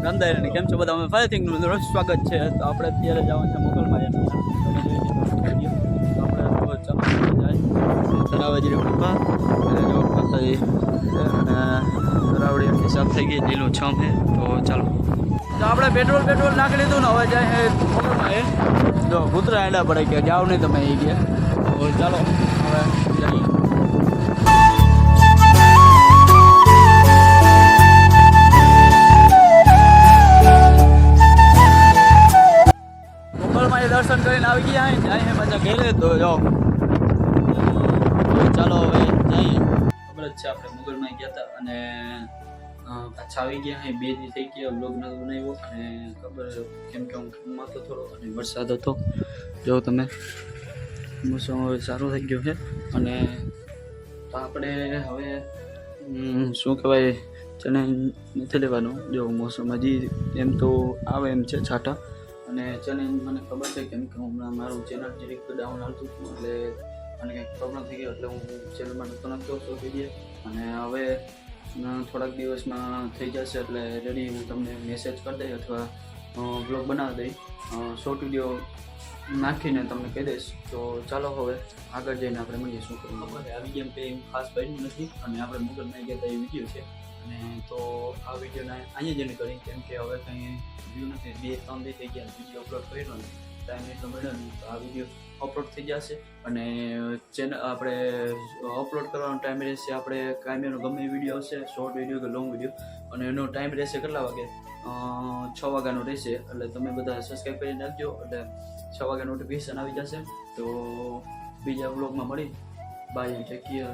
રામદાયરાની કેમ છો બધા? અમે ફરીથી રોજ સ્વાગત છે. તો આપણે અત્યારે જવાનું છે મોગલમાં. આપણે તરાવજી પપ્પા અને તરાવડી સાફ થઈ ગઈ, લીલું છમ છે. તો ચાલો, તો આપણે પેટ્રોલ નાખી લીધું ને હવે જાય મોગલમાં. જો કૂતરા એડા પડે કે જાવ નહીં તમે એ ગયા. તો ચાલો હવે જઈએ. દર્શન કરીને આવી ગયા જાય પાછા ઘેરે. તો જો ચાલો હવે જઈએ. ખબર જ છે આપણે મુગલમાં ગયા હતા અને પાછા આવી ગયા. 2 દી થઈ ગયા બ્લોગ ન બનાવ્યો અને ખબર કેમ કે હું કામમાં હતો થોડો અને વરસાદ હતો. જો તમે મોસમ હવે સારું થઈ ગયું છે અને તો આપણે હવે શું કહેવાય ચને નથી લેવાનું. જો મોસમ હજી એમ તો આવે એમ છે છાંટા. અને ચેનલ મને ખબર છે કેમ કે હમણાં મારું ચેનલ જરીક ડાઉન આવતું હતું એટલે મને કંઈક પ્રોબ્લેમ થઈ ગયો એટલે હું ચેનલમાં નહોતો નાખતો શોર્ટ વિડીયો. અને હવે થોડાક દિવસમાં થઈ જશે એટલે રેડી હું તમને મેસેજ કરી દઈશ અથવા બ્લોગ બનાવી દઈશ, શોર્ટ વિડીયો નાખીને તમને કહી દઈશ. તો ચાલો હવે આગળ જઈને આપણે મળીએ. શું કરવું અમારે આવી ગયા કંઈ ખાસ બન્યું નથી અને આપણે મુગલમાં ગયા હતા એ વિડીયો છે. અને તો આ વિડીયોને અહીંયા જઈને કરી કેમ કે હવે કંઈ વ્યૂ નથી. 2-3 દી થઈ ગયા વિડીયો અપલોડ કર્યો ને ટાઈમ એટલો મળ્યો નહીં. તો આ વિડીયો અપલોડ થઈ જશે અને ચેનલ આપણે અપલોડ કરવાનો ટાઈમ રહેશે. આપણે કાયમીનો ગમે વિડીયો હશે, શોર્ટ વિડીયો કે લોંગ વિડીયો, અને એનો ટાઈમ રહેશે કેટલા વાગે? 6 વાગ્યાનો રહેશે. એટલે તમે બધા સબસ્ક્રાઈબ કરી નાખજો એટલે 6 વાગ્યા નોટિફિકેશન આવી જશે. તો બીજા બ્લોગમાં મળી. Bye, take care.